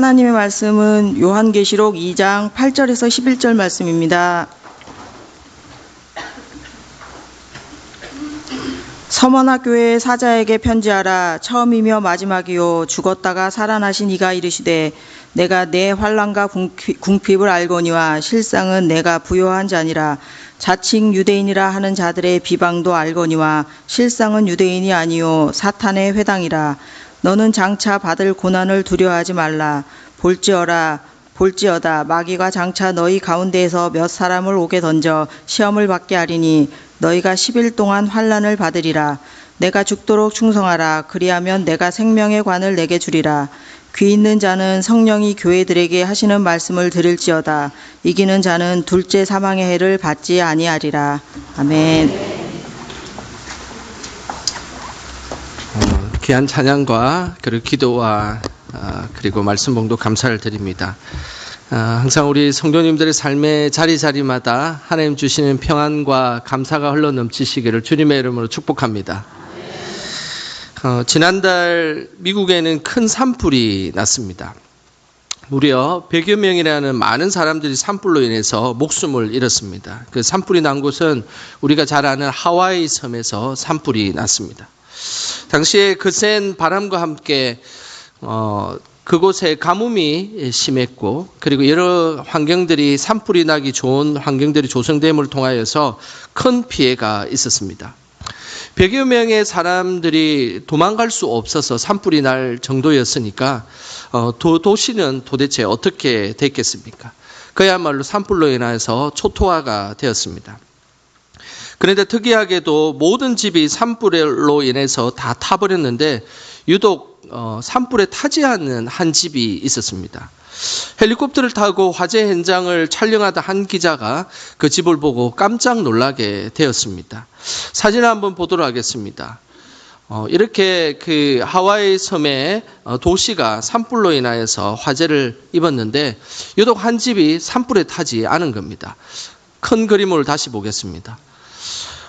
하나님의 말씀은 요한계시록 2장 8절에서 11절 말씀입니다. 서머나 교회의 사자에게 편지하라. 처음이며 마지막이요 죽었다가 살아나신 이가 이르시되 내가 내 환난과 궁핍을 알거니와 실상은 내가 부요한 자니라. 자칭 유대인이라 하는 자들의 비방도 알거니와 실상은 유대인이 아니요 사탄의 회당이라. 너는 장차 받을 고난을 두려워하지 말라. 볼지어다 마귀가 장차 너희 가운데에서 몇 사람을 옥에 던져 시험을 받게 하리니 너희가 10일 동안 환난을 받으리라. 내가 죽도록 충성하라. 그리하면 내가 생명의 관을 내게 주리라. 귀 있는 자는 성령이 교회들에게 하시는 말씀을 들을지어다. 이기는 자는 둘째 사망의 해를 받지 아니하리라. 아멘. 귀한 찬양과 그리고 기도와 그리고 말씀 봉독 감사를 드립니다. 항상 우리 성도님들의 삶의 자리자리마다 하나님 주시는 평안과 감사가 흘러넘치시기를 주님의 이름으로 축복합니다. 지난달 미국에는 큰 산불이 났습니다. 무려 100여 명이라는 많은 사람들이 산불로 인해서 목숨을 잃었습니다. 그 산불이 난 곳은 우리가 잘 아는 하와이 섬에서 산불이 났습니다. 당시에 거센 바람과 함께 그곳에 가뭄이 심했고 그리고 여러 환경들이 산불이 나기 좋은 환경들이 조성됨을 통하여서 큰 피해가 있었습니다. 100여 명의 사람들이 도망갈 수 없어서 산불이 날 정도였으니까 도시는 도대체 어떻게 됐겠습니까? 그야말로 산불로 인해서 초토화가 되었습니다. 그런데 특이하게도 모든 집이 산불로 인해서 다 타버렸는데 유독 산불에 타지 않는 한 집이 있었습니다. 헬리콥터를 타고 화재 현장을 촬영하다 한 기자가 그 집을 보고 깜짝 놀라게 되었습니다. 사진을 한번 보도록 하겠습니다. 이렇게 그 하와이 섬의 도시가 산불로 인하여서 화재를 입었는데 유독 한 집이 산불에 타지 않은 겁니다. 큰 그림을 다시 보겠습니다.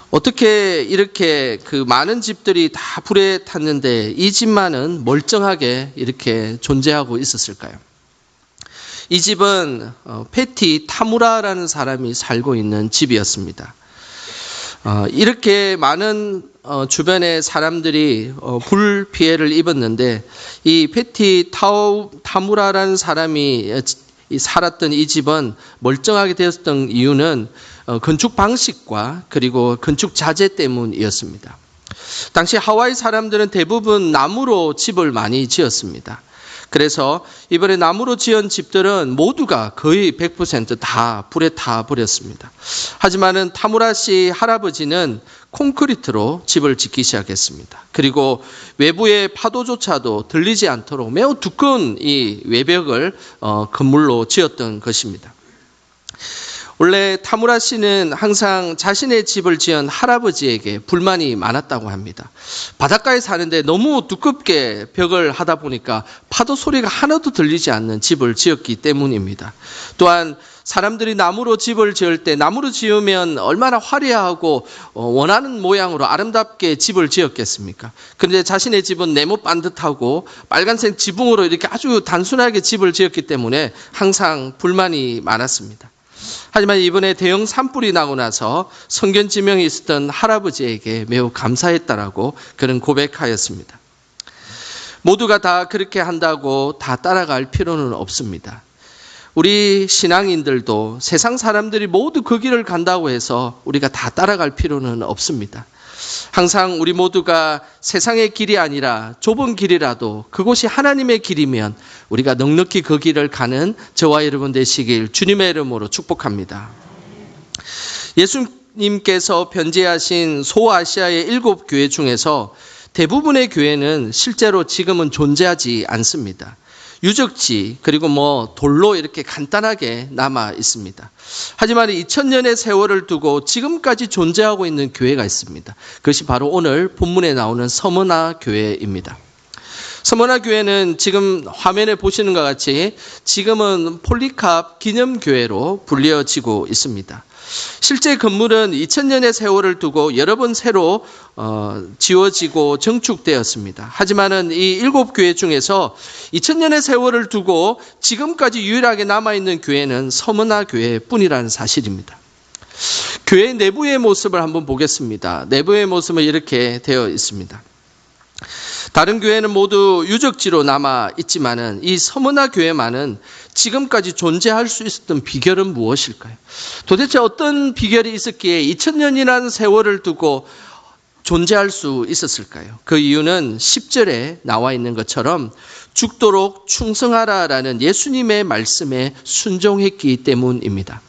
어떻게 이렇게 그 많은 집들이 다 불에 탔는데 이 집만은 멀쩡하게 이렇게 존재하고 있었을까요? 이 집은 패티 타무라라는 사람이 살고 있는 집이었습니다. 이렇게 많은 주변의 사람들이 불 피해를 입었는데 이 패티 타무라라는 사람이 살았던 이 집은 멀쩡하게 되었던 이유는 건축 방식과 그리고 건축 자재 때문이었습니다. 당시 하와이 사람들은 대부분 나무로 집을 많이 지었습니다. 그래서 이번에 나무로 지은 집들은 모두가 거의 100% 다 불에 타버렸습니다. 하지만은 타무라 씨 할아버지는 콘크리트로 집을 짓기 시작했습니다. 그리고 외부의 파도조차도 들리지 않도록 매우 두꺼운 이 외벽을 건물로 지었던 것입니다. 원래 타무라 씨는 항상 자신의 집을 지은 할아버지에게 불만이 많았다고 합니다. 바닷가에 사는데 너무 두껍게 벽을 하다 보니까 파도 소리가 하나도 들리지 않는 집을 지었기 때문입니다. 또한 사람들이 나무로 집을 지을 때 나무로 지으면 얼마나 화려하고 원하는 모양으로 아름답게 집을 지었겠습니까? 그런데 자신의 집은 네모 반듯하고 빨간색 지붕으로 이렇게 아주 단순하게 집을 지었기 때문에 항상 불만이 많았습니다. 하지만 이번에 대형 산불이 나고 나서 성견 지명이 있었던 할아버지에게 매우 감사했다라고 그런 고백하였습니다. 모두가 다 그렇게 한다고 다 따라갈 필요는 없습니다. 우리 신앙인들도 세상 사람들이 모두 그 길을 간다고 해서 우리가 다 따라갈 필요는 없습니다. 항상 우리 모두가 세상의 길이 아니라 좁은 길이라도 그곳이 하나님의 길이면 우리가 넉넉히 그 길을 가는 저와 여러분 되시길 주님의 이름으로 축복합니다. 예수님께서 편지하신 소아시아의 7교회 중에서 대부분의 교회는 실제로 지금은 존재하지 않습니다. 유적지 그리고 돌로 이렇게 간단하게 남아 있습니다. 하지만 2000년의 세월을 두고 지금까지 존재하고 있는 교회가 있습니다. 그것이 바로 오늘 본문에 나오는 서머나 교회입니다. 서머나 교회는 지금 화면에 보시는 것 같이 지금은 폴리캅 기념교회로 불려지고 있습니다. 실제 건물은 2000년의 세월을 두고 여러 번 새로 지어지고 정축되었습니다. 하지만은 이 7교회 중에서 2000년의 세월을 두고 지금까지 유일하게 남아있는 교회는 서머나 교회뿐이라는 사실입니다. 교회 내부의 모습을 한번 보겠습니다. 내부의 모습은 이렇게 되어 있습니다. 다른 교회는 모두 유적지로 남아 있지만은 이 서머나 교회만은 지금까지 존재할 수 있었던 비결은 무엇일까요? 도대체 어떤 비결이 있었기에 2000년이라는 세월을 두고 존재할 수 있었을까요? 그 이유는 10절에 나와 있는 것처럼 죽도록 충성하라라는 예수님의 말씀에 순종했기 때문입니다.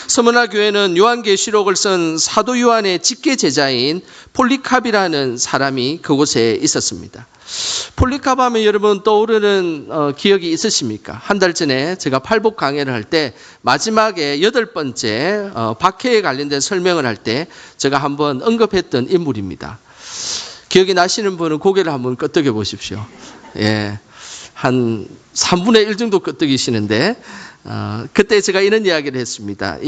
서머나 교회는 요한계시록을 쓴 사도 요한의 직계 제자인 폴리캅이라는 사람이 그곳에 있었습니다. 폴리캅 하면 여러분 떠오르는 기억이 있으십니까? 한 달 전에 제가 팔복 강해를 할 때 마지막에 8번째 박해에 관련된 설명을 할 때 제가 한번 언급했던 인물입니다. 기억이 나시는 분은 고개를 한번 끄덕여 보십시오. 예, 한 3분의 1 정도 끄덕이시는데 그때 제가 이런 이야기를 했습니다.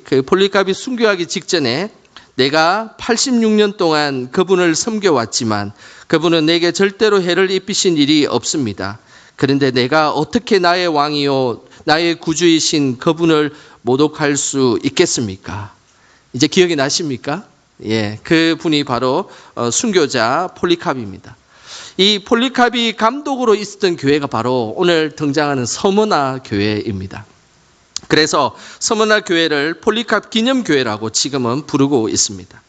그 폴리캅이 순교하기 직전에 내가 86년 동안 그분을 섬겨왔지만 그분은 내게 절대로 해를 입히신 일이 없습니다. 그런데 내가 어떻게 나의 왕이요 나의 구주이신 그분을 모독할 수 있겠습니까? 이제 기억이 나십니까? 예, 그분이 바로 순교자 폴리캅입니다. 이 폴리캅이 감독으로 있었던 교회가 바로 오늘 등장하는 서머나 교회입니다. 그래서 서머나 교회를 폴리캅 기념교회라고 지금은 부르고 있습니다.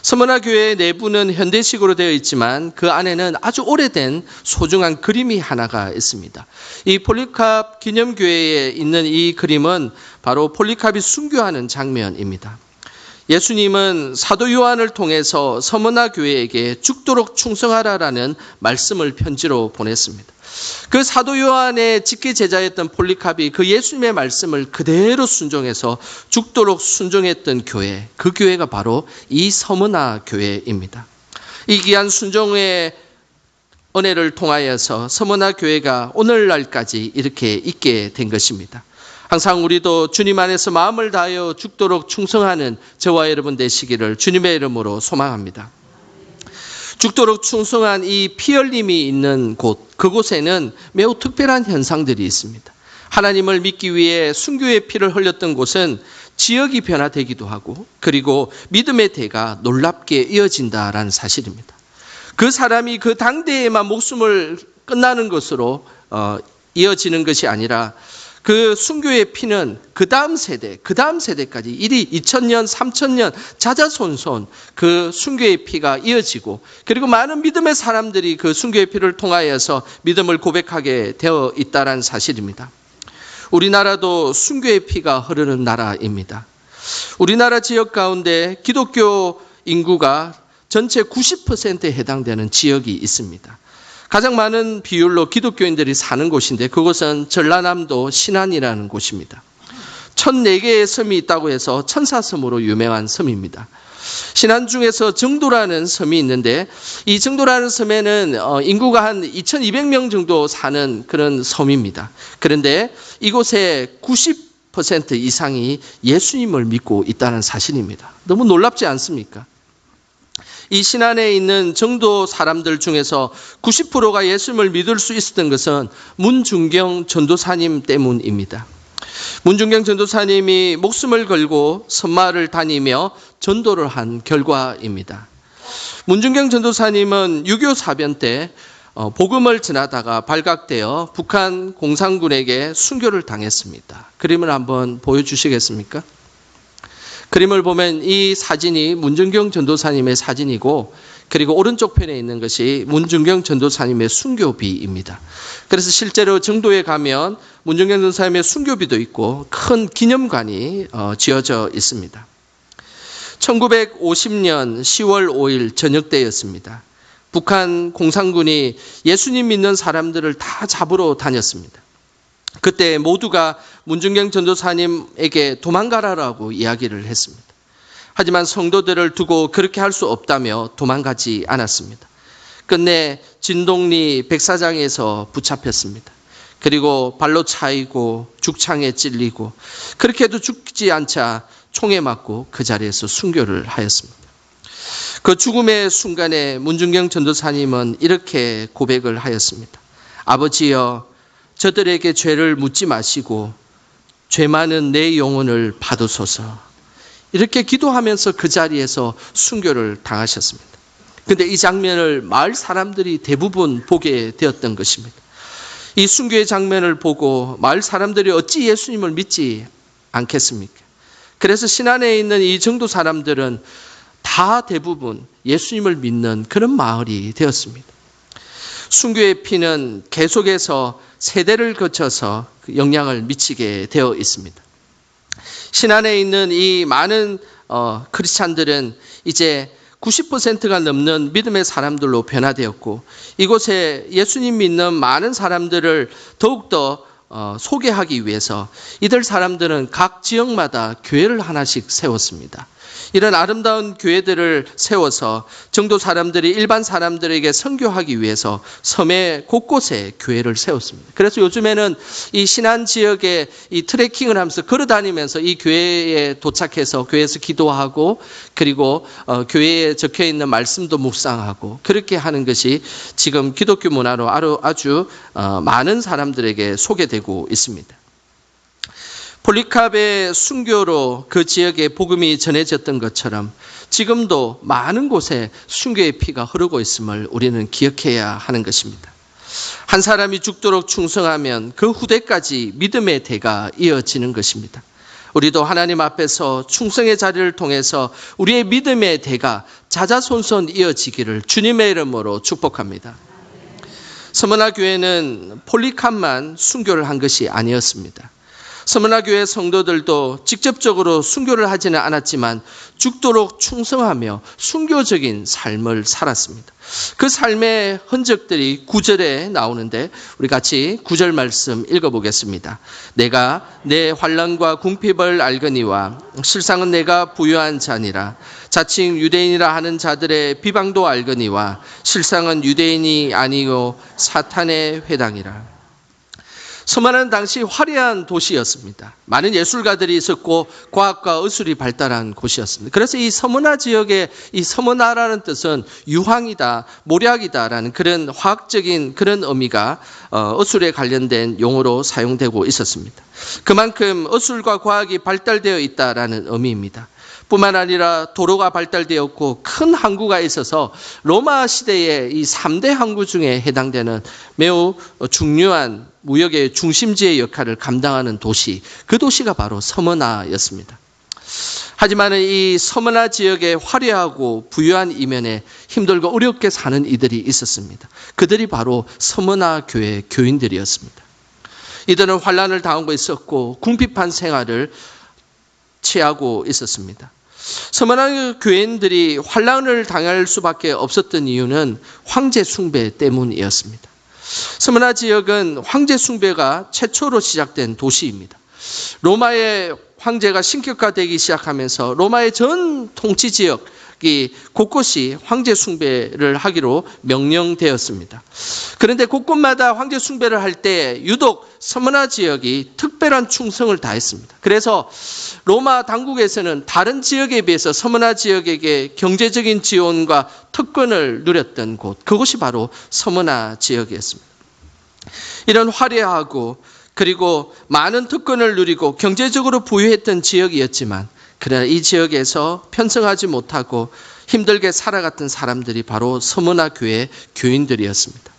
서머나 교회의 내부는 현대식으로 되어 있지만 그 안에는 아주 오래된 소중한 그림이 하나가 있습니다. 이 폴리캅 기념교회에 있는 이 그림은 바로 폴리캅이 순교하는 장면입니다. 예수님은 사도 요한을 통해서 서머나 교회에게 죽도록 충성하라라는 말씀을 편지로 보냈습니다. 그 사도 요한의 직계 제자였던 폴리캅이 그 예수님의 말씀을 그대로 순종해서 죽도록 순종했던 교회, 그 교회가 바로 이 서머나 교회입니다. 이 귀한 순종의 은혜를 통하여서 서머나 교회가 오늘날까지 이렇게 있게 된 것입니다. 항상 우리도 주님 안에서 마음을 다하여 죽도록 충성하는 저와 여러분 되시기를 주님의 이름으로 소망합니다. 죽도록 충성한 이 피 흘림이 있는 곳, 그곳에는 매우 특별한 현상들이 있습니다. 하나님을 믿기 위해 순교의 피를 흘렸던 곳은 지역이 변화되기도 하고 그리고 믿음의 대가 놀랍게 이어진다라는 사실입니다. 그 사람이 그 당대에만 목숨을 끝나는 것으로 이어지는 것이 아니라 그 순교의 피는 그 다음 세대까지 이리 2000년, 3000년 자자손손 그 순교의 피가 이어지고 그리고 많은 믿음의 사람들이 그 순교의 피를 통하여서 믿음을 고백하게 되어 있다는 사실입니다. 우리나라도 순교의 피가 흐르는 나라입니다. 우리나라 지역 가운데 기독교 인구가 전체 90%에 해당되는 지역이 있습니다. 가장 많은 비율로 기독교인들이 사는 곳인데 그곳은 전라남도 신안이라는 곳입니다. 1004개의 섬이 있다고 해서 천사섬으로 유명한 섬입니다. 신안 중에서 정도라는 섬이 있는데 이 정도라는 섬에는 인구가 한 2200명 정도 사는 그런 섬입니다. 그런데 이곳에 90% 이상이 예수님을 믿고 있다는 사실입니다. 너무 놀랍지 않습니까? 이 신안에 있는 정도 사람들 중에서 90%가 예수님을 믿을 수 있었던 것은 문중경 전도사님 때문입니다. 문중경 전도사님이 목숨을 걸고 섬마을을 다니며 전도를 한 결과입니다. 문중경 전도사님은 유교 사변 때 복음을 전하다가 발각되어 북한 공산군에게 순교를 당했습니다. 그림을 한번 보여주시겠습니까? 그림을 보면 이 사진이 문중경 전도사님의 사진이고 그리고 오른쪽 편에 있는 것이 문중경 전도사님의 순교비입니다. 그래서 실제로 정도에 가면 문중경 전도사님의 순교비도 있고 큰 기념관이 지어져 있습니다. 1950년 10월 5일 저녁 때였습니다. 북한 공산군이 예수님 믿는 사람들을 다 잡으러 다녔습니다. 그때 모두가 문중경 전도사님에게 도망가라라고 이야기를 했습니다. 하지만 성도들을 두고 그렇게 할 수 없다며 도망가지 않았습니다. 끝내 진동리 백사장에서 붙잡혔습니다. 그리고 발로 차이고 죽창에 찔리고 그렇게도 죽지 않자 총에 맞고 그 자리에서 순교를 하였습니다. 그 죽음의 순간에 문중경 전도사님은 이렇게 고백을 하였습니다. 아버지여, 저들에게 죄를 묻지 마시고 죄 많은 내 영혼을 받으소서. 이렇게 기도하면서 그 자리에서 순교를 당하셨습니다. 그런데 이 장면을 마을 사람들이 대부분 보게 되었던 것입니다. 이 순교의 장면을 보고 마을 사람들이 어찌 예수님을 믿지 않겠습니까? 그래서 신안에 있는 이 정도 사람들은 다 대부분 예수님을 믿는 그런 마을이 되었습니다. 순교의 피는 계속해서 세대를 거쳐서 영향을 미치게 되어 있습니다. 신안에 있는 이 많은 크리스찬들은 이제 90%가 넘는 믿음의 사람들로 변화되었고 이곳에 예수님 믿는 많은 사람들을 더욱더 소개하기 위해서 이들 사람들은 각 지역마다 교회를 하나씩 세웠습니다. 이런 아름다운 교회들을 세워서 정도 사람들이 일반 사람들에게 선교하기 위해서 섬의 곳곳에 교회를 세웠습니다. 그래서 요즘에는 이 신안 지역에 이 트레킹을 하면서 걸어다니면서 이 교회에 도착해서 교회에서 기도하고 그리고 교회에 적혀 있는 말씀도 묵상하고 그렇게 하는 것이 지금 기독교 문화로 아주 많은 사람들에게 소개되고 있습니다. 폴리캅의 순교로 그 지역에 복음이 전해졌던 것처럼 지금도 많은 곳에 순교의 피가 흐르고 있음을 우리는 기억해야 하는 것입니다. 한 사람이 죽도록 충성하면 그 후대까지 믿음의 대가 이어지는 것입니다. 우리도 하나님 앞에서 충성의 자리를 통해서 우리의 믿음의 대가 자자손손 이어지기를 주님의 이름으로 축복합니다. 서머나 교회는 폴리캅만 순교를 한 것이 아니었습니다. 서머나 교회 성도들도 직접적으로 순교를 하지는 않았지만 죽도록 충성하며 순교적인 삶을 살았습니다. 그 삶의 흔적들이 9절에 나오는데 우리 같이 9절 말씀 읽어보겠습니다. 내가 내 환난과 궁핍을 알거니와 실상은 내가 부유한 자니라. 자칭 유대인이라 하는 자들의 비방도 알거니와 실상은 유대인이 아니요 사탄의 회당이라. 서머나는 당시 화려한 도시였습니다. 많은 예술가들이 있었고 과학과 의술이 발달한 곳이었습니다. 그래서 이 서머나 지역의 이 서머나라는 뜻은 유황이다, 모략이다라는 그런 화학적인 그런 의미가 의술에 관련된 용어로 사용되고 있었습니다. 그만큼 의술과 과학이 발달되어 있다라는 의미입니다. 뿐만 아니라 도로가 발달되었고 큰 항구가 있어서 로마 시대의 이 3대 항구 중에 해당되는 매우 중요한 무역의 중심지의 역할을 감당하는 도시, 그 도시가 바로 서머나였습니다. 하지만 이 서머나 지역의 화려하고 부유한 이면에 힘들고 어렵게 사는 이들이 있었습니다. 그들이 바로 서머나 교회 교인들이었습니다. 이들은 환난을 당하고 있었고 궁핍한 생활을 취하고 있었습니다. 서머나 교인들이 환난을 당할 수밖에 없었던 이유는 황제 숭배 때문이었습니다. 서머나 지역은 황제 숭배가 최초로 시작된 도시입니다. 로마의 황제가 신격화되기 시작하면서 로마의 전 통치 지역이 곳곳이 황제 숭배를 하기로 명령되었습니다. 그런데 곳곳마다 황제 숭배를 할 때 유독 서머나 지역이 특별한 충성을 다했습니다. 그래서 로마 당국에서는 다른 지역에 비해서 서머나 지역에게 경제적인 지원과 특권을 누렸던 곳, 그곳이 바로 서머나 지역이었습니다. 이런 화려하고 그리고 많은 특권을 누리고 경제적으로 부유했던 지역이었지만 그러나 이 지역에서 편성하지 못하고 힘들게 살아갔던 사람들이 바로 서머나 교회 교인들이었습니다.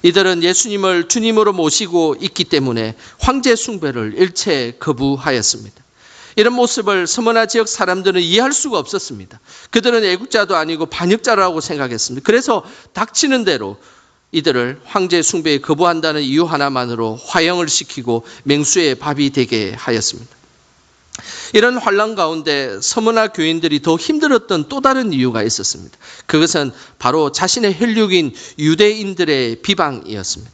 이들은 예수님을 주님으로 모시고 있기 때문에 황제 숭배를 일체 거부하였습니다. 이런 모습을 서머나 지역 사람들은 이해할 수가 없었습니다. 그들은 애국자도 아니고 반역자라고 생각했습니다. 그래서 닥치는 대로 이들을 황제 숭배에 거부한다는 이유 하나만으로 화형을 시키고 맹수의 밥이 되게 하였습니다. 이런 환난 가운데 서머나 교인들이 더 힘들었던 또 다른 이유가 있었습니다. 그것은 바로 자신의 혈육인 유대인들의 비방이었습니다.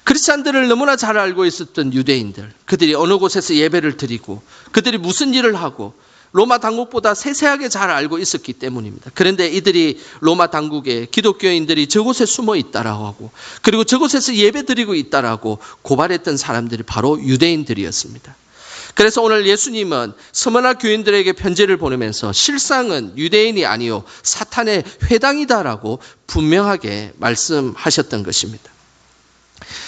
크리스찬들을 너무나 잘 알고 있었던 유대인들, 그들이 어느 곳에서 예배를 드리고 그들이 무슨 일을 하고 로마 당국보다 세세하게 잘 알고 있었기 때문입니다. 그런데 이들이 로마 당국에 기독교인들이 저곳에 숨어 있다라고 하고, 그리고 저곳에서 예배드리고 있다라고 고발했던 사람들이 바로 유대인들이었습니다. 그래서 오늘 예수님은 스무나 교인들에게 편지를 보내면서 실상은 유대인이 아니요 사탄의 회당이다라고 분명하게 말씀하셨던 것입니다.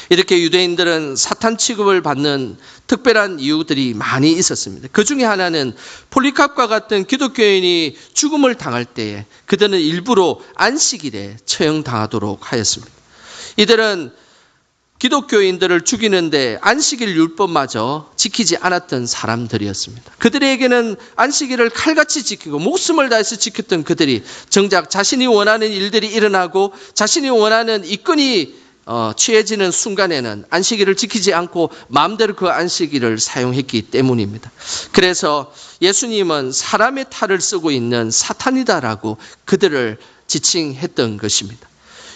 이렇게 유대인들은 사탄 취급을 받는 특별한 이유들이 많이 있었습니다. 그 중에 하나는 폴리캅과 같은 기독교인이 죽음을 당할 때에 그들은 일부러 안식일에 처형당하도록 하였습니다. 이들은 기독교인들을 죽이는데 안식일 율법마저 지키지 않았던 사람들이었습니다. 그들에게는 안식일을 칼같이 지키고 목숨을 다해서 지켰던 그들이 정작 자신이 원하는 일들이 일어나고 자신이 원하는 이권이 취해지는 순간에는 안식일을 지키지 않고 마음대로 그 안식일을 사용했기 때문입니다. 그래서 예수님은 사람의 탈을 쓰고 있는 사탄이다라고 그들을 지칭했던 것입니다.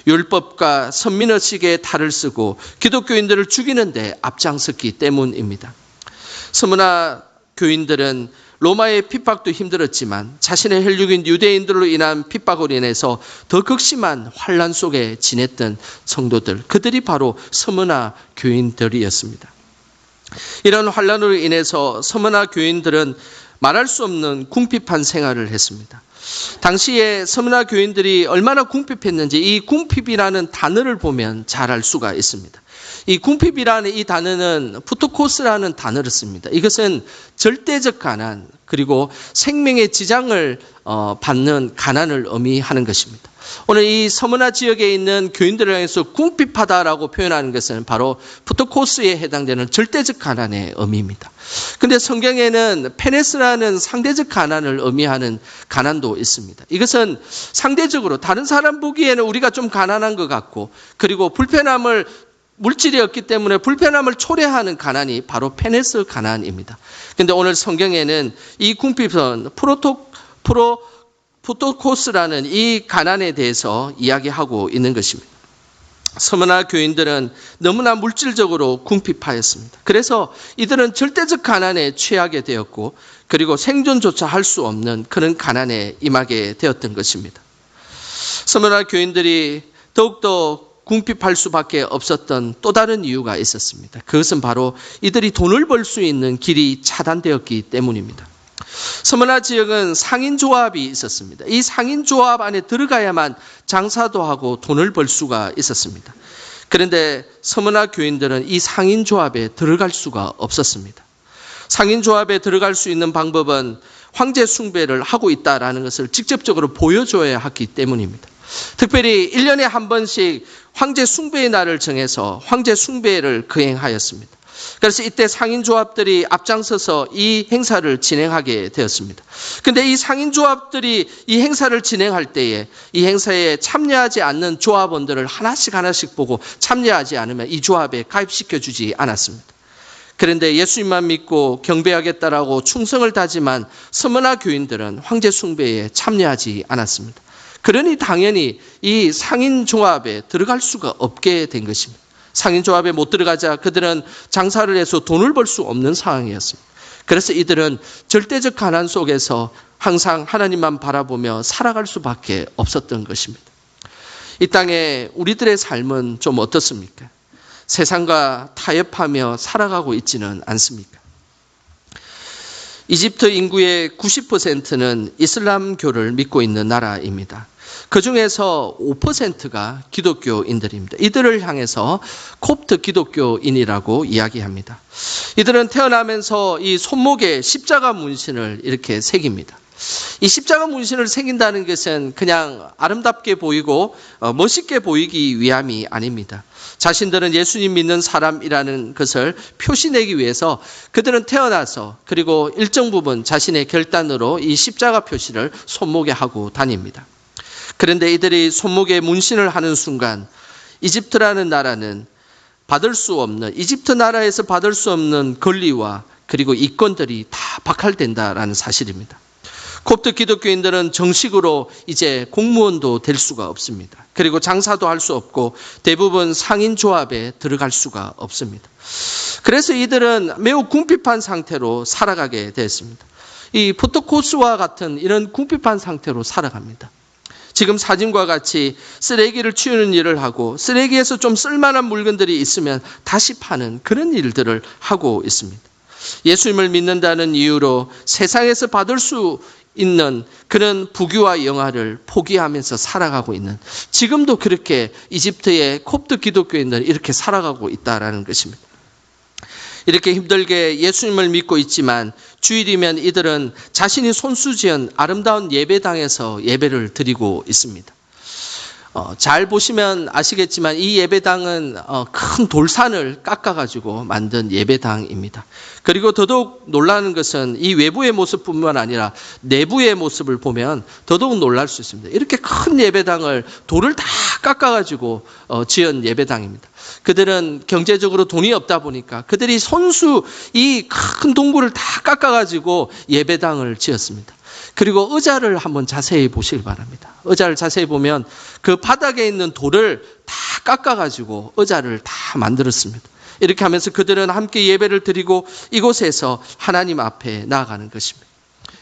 율법과 선민의식의 탈을 쓰고 기독교인들을 죽이는데 앞장섰기 때문입니다. 스무나 교인들은 로마의 핍박도 힘들었지만 자신의 혈육인 유대인들로 인한 핍박으로 인해서 더 극심한 환난 속에 지냈던 성도들, 그들이 바로 스무나 교인들이었습니다. 이런 환난으로 인해서 스무나 교인들은 말할 수 없는 궁핍한 생활을 했습니다. 당시에 스무나 교인들이 얼마나 궁핍했는지 이 궁핍이라는 단어를 보면 잘 알 수가 있습니다. 이 궁핍이라는 이 단어는 푸토코스라는 단어를 씁니다. 이것은 절대적 가난, 그리고 생명의 지장을 받는 가난을 의미하는 것입니다. 오늘 이 서머나 지역에 있는 교인들을 향해서 궁핍하다라고 표현하는 것은 바로 푸토코스에 해당되는 절대적 가난의 의미입니다. 그런데 성경에는 페네스라는 상대적 가난을 의미하는 가난도 있습니다. 이것은 상대적으로 다른 사람 보기에는 우리가 좀 가난한 것 같고, 그리고 물질이 없기 때문에 불편함을 초래하는 가난이 바로 페네스 가난입니다. 그런데 오늘 성경에는 이 궁핍은 푸토코스라는 이 가난에 대해서 이야기하고 있는 것입니다. 스무나 교인들은 너무나 물질적으로 궁핍하였습니다. 그래서 이들은 절대적 가난에 취하게 되었고, 그리고 생존조차 할 수 없는 그런 가난에 임하게 되었던 것입니다. 스무나 교인들이 더욱더 궁핍할 수밖에 없었던 또 다른 이유가 있었습니다. 그것은 바로 이들이 돈을 벌 수 있는 길이 차단되었기 때문입니다. 스무나 지역은 상인조합이 있었습니다. 이 상인조합 안에 들어가야만 장사도 하고 돈을 벌 수가 있었습니다. 그런데 스무나 교인들은 이 상인조합에 들어갈 수가 없었습니다. 상인조합에 들어갈 수 있는 방법은 황제 숭배를 하고 있다는 것을 직접적으로 보여줘야 하기 때문입니다. 특별히 1년에 한 번씩 황제 숭배의 날을 정해서 황제 숭배를 거행하였습니다. 그래서 이때 상인조합들이 앞장서서 이 행사를 진행하게 되었습니다. 그런데 이 상인조합들이 이 행사를 진행할 때에 이 행사에 참여하지 않는 조합원들을 하나씩 보고 참여하지 않으면 이 조합에 가입시켜주지 않았습니다. 그런데 예수님만 믿고 경배하겠다라고 충성을 다짐한 스무나 교인들은 황제 숭배에 참여하지 않았습니다. 그러니 당연히 이 상인조합에 들어갈 수가 없게 된 것입니다. 상인조합에 못 들어가자 그들은 장사를 해서 돈을 벌 수 없는 상황이었습니다. 그래서 이들은 절대적 가난 속에서 항상 하나님만 바라보며 살아갈 수밖에 없었던 것입니다. 이 땅에 우리들의 삶은 좀 어떻습니까? 세상과 타협하며 살아가고 있지는 않습니까? 이집트 인구의 90%는 이슬람교를 믿고 있는 나라입니다. 그 중에서 5%가 기독교인들입니다. 이들을 향해서 콥트 기독교인이라고 이야기합니다. 이들은 태어나면서 이 손목에 십자가 문신을 이렇게 새깁니다. 이 십자가 문신을 새긴다는 것은 그냥 아름답게 보이고 멋있게 보이기 위함이 아닙니다. 자신들은 예수님 믿는 사람이라는 것을 표시내기 위해서 그들은 태어나서 그리고 일정 부분 자신의 결단으로 이 십자가 표시를 손목에 하고 다닙니다. 그런데 이들이 손목에 문신을 하는 순간 이집트라는 나라는 이집트 나라에서 받을 수 없는 권리와 그리고 이권들이 다 박탈된다라는 사실입니다. 콥트 기독교인들은 정식으로 이제 공무원도 될 수가 없습니다. 그리고 장사도 할 수 없고 대부분 상인조합에 들어갈 수가 없습니다. 그래서 이들은 매우 궁핍한 상태로 살아가게 됐습니다. 이 포토코스와 같은 이런 궁핍한 상태로 살아갑니다. 지금 사진과 같이 쓰레기를 치우는 일을 하고 쓰레기에서 좀 쓸만한 물건들이 있으면 다시 파는 그런 일들을 하고 있습니다. 예수님을 믿는다는 이유로 세상에서 받을 수 있는 그런 부귀와 영화를 포기하면서 살아가고 있는, 지금도 그렇게 이집트의 콥트 기독교인들은 이렇게 살아가고 있다는 것입니다. 이렇게 힘들게 예수님을 믿고 있지만 주일이면 이들은 자신이 손수지은 아름다운 예배당에서 예배를 드리고 있습니다. 잘 보시면 아시겠지만 이 예배당은 큰 돌산을 깎아가지고 만든 예배당입니다. 그리고 더더욱 놀라는 것은 이 외부의 모습뿐만 아니라 내부의 모습을 보면 더더욱 놀랄 수 있습니다. 이렇게 큰 예배당을 돌을 다 깎아가지고 지은 예배당입니다. 그들은 경제적으로 돈이 없다 보니까 그들이 손수 이 큰 동굴을 다 깎아가지고 예배당을 지었습니다. 그리고 의자를 한번 자세히 보시기 바랍니다. 의자를 자세히 보면 그 바닥에 있는 돌을 다 깎아가지고 의자를 다 만들었습니다. 이렇게 하면서 그들은 함께 예배를 드리고 이곳에서 하나님 앞에 나아가는 것입니다.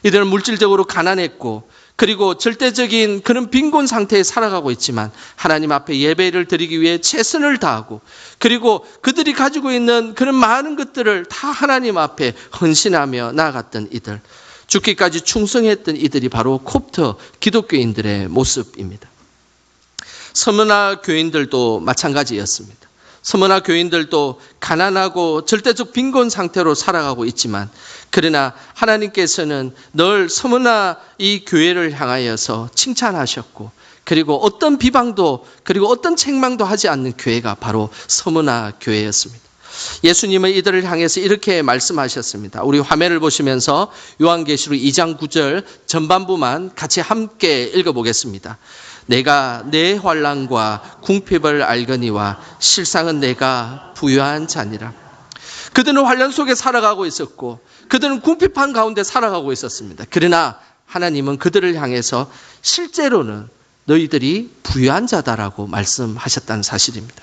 이들은 물질적으로 가난했고 그리고 절대적인 그런 빈곤 상태에 살아가고 있지만 하나님 앞에 예배를 드리기 위해 최선을 다하고 그리고 그들이 가지고 있는 그런 많은 것들을 다 하나님 앞에 헌신하며 나아갔던 이들, 죽기까지 충성했던 이들이 바로 콥트 기독교인들의 모습입니다. 서머나 교인들도 마찬가지였습니다. 서머나 교인들도 가난하고 절대적 빈곤 상태로 살아가고 있지만 그러나 하나님께서는 늘 서머나 이 교회를 향하여서 칭찬하셨고 그리고 어떤 비방도 그리고 어떤 책망도 하지 않는 교회가 바로 서머나 교회였습니다. 예수님은 이들을 향해서 이렇게 말씀하셨습니다. 우리 화면을 보시면서 요한계시록 2장 9절 전반부만 같이 함께 읽어보겠습니다. 내가 내 환난과 궁핍을 알거니와 실상은 내가 부유한 자니라. 그들은 환난 속에 살아가고 있었고 그들은 궁핍한 가운데 살아가고 있었습니다. 그러나 하나님은 그들을 향해서 실제로는 너희들이 부유한 자다라고 말씀하셨다는 사실입니다.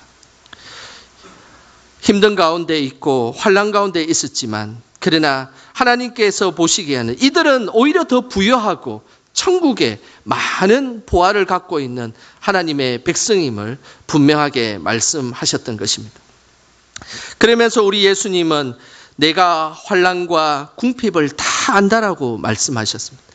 힘든 가운데 있고 환난 가운데 있었지만 그러나 하나님께서 보시기에는 이들은 오히려 더 부유하고 천국에 많은 보화를 갖고 있는 하나님의 백성임을 분명하게 말씀하셨던 것입니다. 그러면서 우리 예수님은 내가 환난과 궁핍을 다 안다라고 말씀하셨습니다.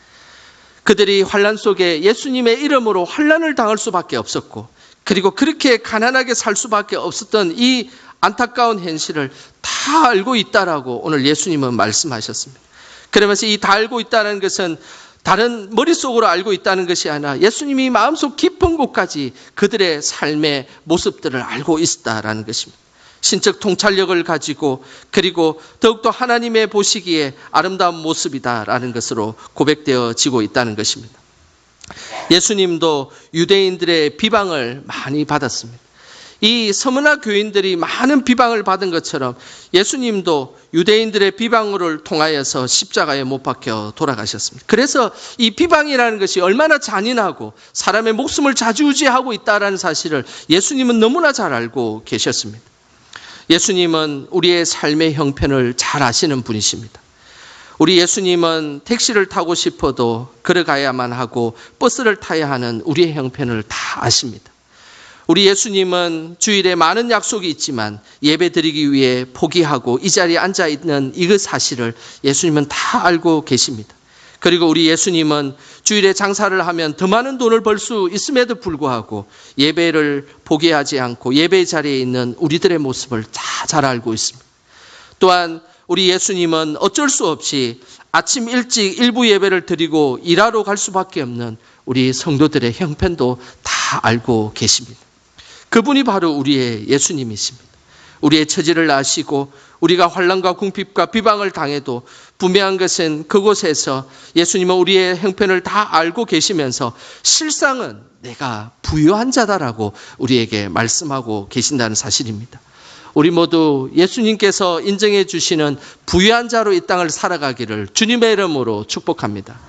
그들이 환난 속에 예수님의 이름으로 환난을 당할 수밖에 없었고 그리고 그렇게 가난하게 살 수밖에 없었던 이 안타까운 현실을 다 알고 있다라고 오늘 예수님은 말씀하셨습니다. 그러면서 이 다 알고 있다는 것은 다른 머릿속으로 알고 있다는 것이 아니라 예수님이 마음속 깊은 곳까지 그들의 삶의 모습들을 알고 있다라는 것입니다. 신적 통찰력을 가지고 그리고 더욱더 하나님의 보시기에 아름다운 모습이다라는 것으로 고백되어지고 있다는 것입니다. 예수님도 유대인들의 비방을 많이 받았습니다. 이 서머나 교인들이 많은 비방을 받은 것처럼 예수님도 유대인들의 비방을 통하여서 십자가에 못 박혀 돌아가셨습니다. 그래서 이 비방이라는 것이 얼마나 잔인하고 사람의 목숨을 좌지우지하고 있다는 사실을 예수님은 너무나 잘 알고 계셨습니다. 예수님은 우리의 삶의 형편을 잘 아시는 분이십니다. 우리 예수님은 택시를 타고 싶어도 걸어가야만 하고 버스를 타야 하는 우리의 형편을 다 아십니다. 우리 예수님은 주일에 많은 약속이 있지만 예배 드리기 위해 포기하고 이 자리에 앉아 있는 이 사실을 예수님은 다 알고 계십니다. 그리고 우리 예수님은 주일에 장사를 하면 더 많은 돈을 벌 수 있음에도 불구하고 예배를 포기하지 않고 예배 자리에 있는 우리들의 모습을 다 잘 알고 있습니다. 또한 우리 예수님은 어쩔 수 없이 아침 일찍 일부 예배를 드리고 일하러 갈 수밖에 없는 우리 성도들의 형편도 다 알고 계십니다. 그분이 바로 우리의 예수님이십니다. 우리의 처지를 아시고 우리가 환난과 궁핍과 비방을 당해도 분명한 것은 그곳에서 예수님은 우리의 형편을 다 알고 계시면서 실상은 내가 부유한 자다라고 우리에게 말씀하고 계신다는 사실입니다. 우리 모두 예수님께서 인정해 주시는 부유한 자로 이 땅을 살아가기를 주님의 이름으로 축복합니다.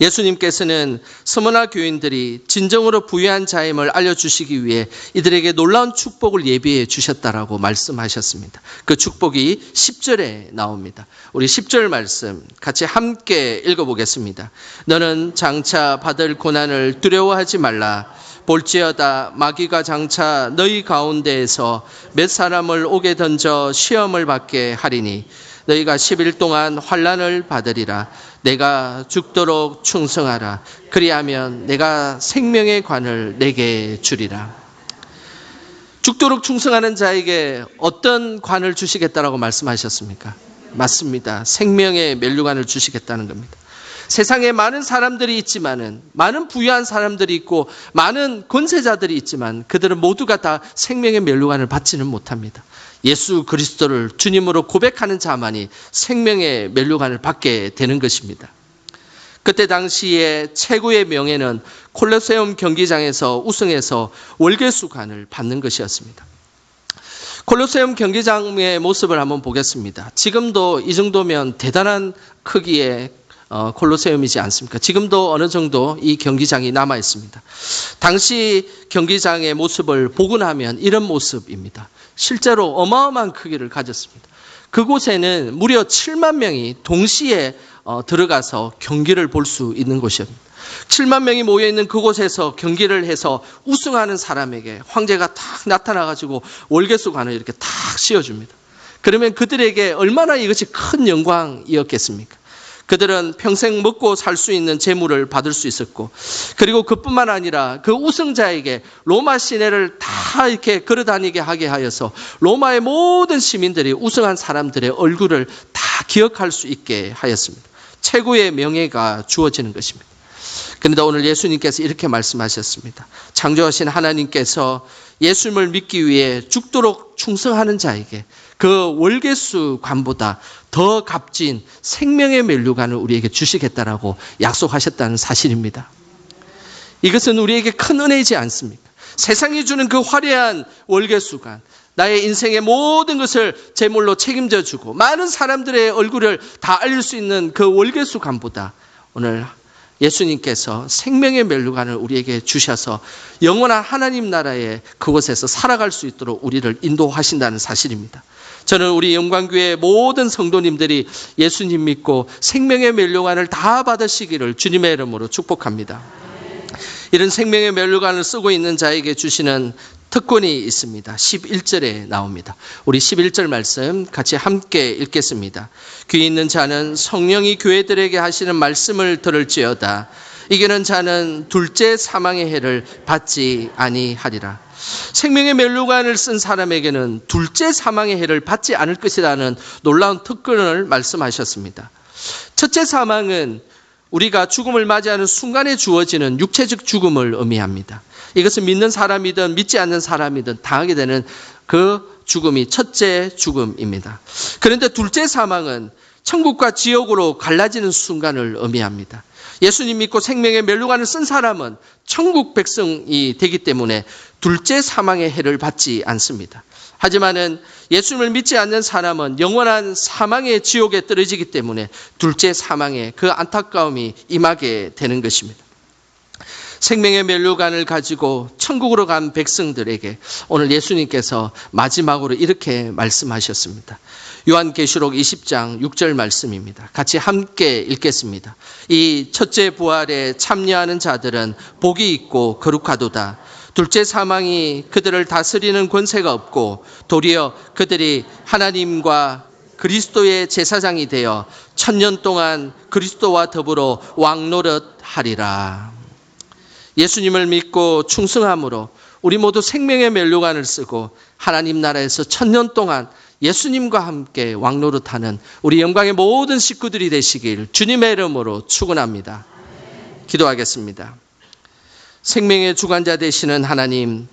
예수님께서는 스무나 교인들이 진정으로 부유한 자임을 알려주시기 위해 이들에게 놀라운 축복을 예비해 주셨다라고 말씀하셨습니다. 그 축복이 10절에 나옵니다. 우리 10절 말씀 같이 함께 읽어보겠습니다. 너는 장차 받을 고난을 두려워하지 말라. 볼지어다 마귀가 장차 너희 가운데에서 몇 사람을 옥에 던져 시험을 받게 하리니 너희가 10일 동안 환난을 받으리라. 내가 죽도록 충성하라. 그리하면 내가 생명의 관을 내게 주리라. 죽도록 충성하는 자에게 어떤 관을 주시겠다라고 말씀하셨습니까? 맞습니다. 생명의 면류관을 주시겠다는 겁니다. 세상에 많은 사람들이 있지만은, 많은 부유한 사람들이 있고 많은 권세자들이 있지만 그들은 모두가 다 생명의 면류관을 받지는 못합니다. 예수 그리스도를 주님으로 고백하는 자만이 생명의 면류관을 받게 되는 것입니다. 그때 당시에 최고의 명예는 콜로세움 경기장에서 우승해서 월계수관을 받는 것이었습니다. 콜로세움 경기장의 모습을 한번 보겠습니다. 지금도 이 정도면 대단한 크기의 콜로세움이지 않습니까? 지금도 어느 정도 이 경기장이 남아 있습니다. 당시 경기장의 모습을 보고 나면 이런 모습입니다. 실제로 어마어마한 크기를 가졌습니다. 그곳에는 무려 7만 명이 동시에 들어가서 경기를 볼 수 있는 곳이었습니다. 7만 명이 모여있는 그곳에서 경기를 해서 우승하는 사람에게 황제가 탁 나타나가지고 월계수관을 이렇게 탁 씌워줍니다. 그러면 그들에게 얼마나 이것이 큰 영광이었겠습니까? 그들은 평생 먹고 살 수 있는 재물을 받을 수 있었고, 그리고 그뿐만 아니라 그 우승자에게 로마 시내를 다 이렇게 걸어다니게 하게 하여서 로마의 모든 시민들이 우승한 사람들의 얼굴을 다 기억할 수 있게 하였습니다. 최고의 명예가 주어지는 것입니다. 그런데 오늘 예수님께서 이렇게 말씀하셨습니다. 창조하신 하나님께서 예수님을 믿기 위해 죽도록 충성하는 자에게 그 월계수관보다 더 값진 생명의 면류관을 우리에게 주시겠다라고 약속하셨다는 사실입니다. 이것은 우리에게 큰 은혜이지 않습니까? 세상이 주는 그 화려한 월계수관, 나의 인생의 모든 것을 제물로 책임져 주고 많은 사람들의 얼굴을 다 알릴 수 있는 그 월계수관보다 오늘 예수님께서 생명의 면류관을 우리에게 주셔서 영원한 하나님 나라에 그곳에서 살아갈 수 있도록 우리를 인도하신다는 사실입니다. 저는 우리 영광교회 모든 성도님들이 예수님 믿고 생명의 면류관을 다 받으시기를 주님의 이름으로 축복합니다. 이런 생명의 면류관을 쓰고 있는 자에게 주시는 특권이 있습니다. 11절에 나옵니다. 우리 11절 말씀 같이 함께 읽겠습니다. 귀 있는 자는 성령이 교회들에게 하시는 말씀을 들을지어다. 이기는 자는 둘째 사망의 해를 받지 아니하리라. 생명의 면류관을 쓴 사람에게는 둘째 사망의 해를 받지 않을 것이라는 놀라운 특권을 말씀하셨습니다. 첫째 사망은 우리가 죽음을 맞이하는 순간에 주어지는 육체적 죽음을 의미합니다. 이것은 믿는 사람이든 믿지 않는 사람이든 당하게 되는 그 죽음이 첫째 죽음입니다. 그런데 둘째 사망은 천국과 지옥으로 갈라지는 순간을 의미합니다. 예수님 믿고 생명의 면류관을 쓴 사람은 천국 백성이 되기 때문에 둘째 사망의 해를 받지 않습니다. 하지만은 예수님을 믿지 않는 사람은 영원한 사망의 지옥에 떨어지기 때문에 둘째 사망의 그 안타까움이 임하게 되는 것입니다. 생명의 면류관을 가지고 천국으로 간 백성들에게 오늘 예수님께서 마지막으로 이렇게 말씀하셨습니다. 요한계시록 20장 6절 말씀입니다. 같이 함께 읽겠습니다. 이 첫째 부활에 참여하는 자들은 복이 있고 거룩하도다. 둘째 사망이 그들을 다스리는 권세가 없고 도리어 그들이 하나님과 그리스도의 제사장이 되어 1000년 동안 그리스도와 더불어 왕노릇하리라. 예수님을 믿고 충성함으로 우리 모두 생명의 면류관을 쓰고 하나님 나라에서 1000년 동안 예수님과 함께 왕노릇하는 우리 영광의 모든 식구들이 되시길 주님의 이름으로 축원합니다. 기도하겠습니다. 생명의 주관자 되시는 하나님,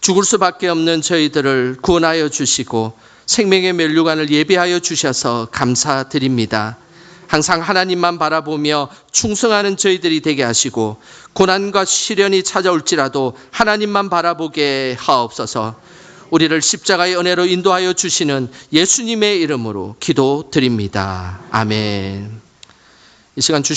죽을 수밖에 없는 저희들을 구원하여 주시고 생명의 면류관을 예비하여 주셔서 감사드립니다. 항상 하나님만 바라보며 충성하는 저희들이 되게 하시고 고난과 시련이 찾아올지라도 하나님만 바라보게 하옵소서. 우리를 십자가의 은혜로 인도하여 주시는 예수님의 이름으로 기도드립니다. 아멘. 이 시간 주신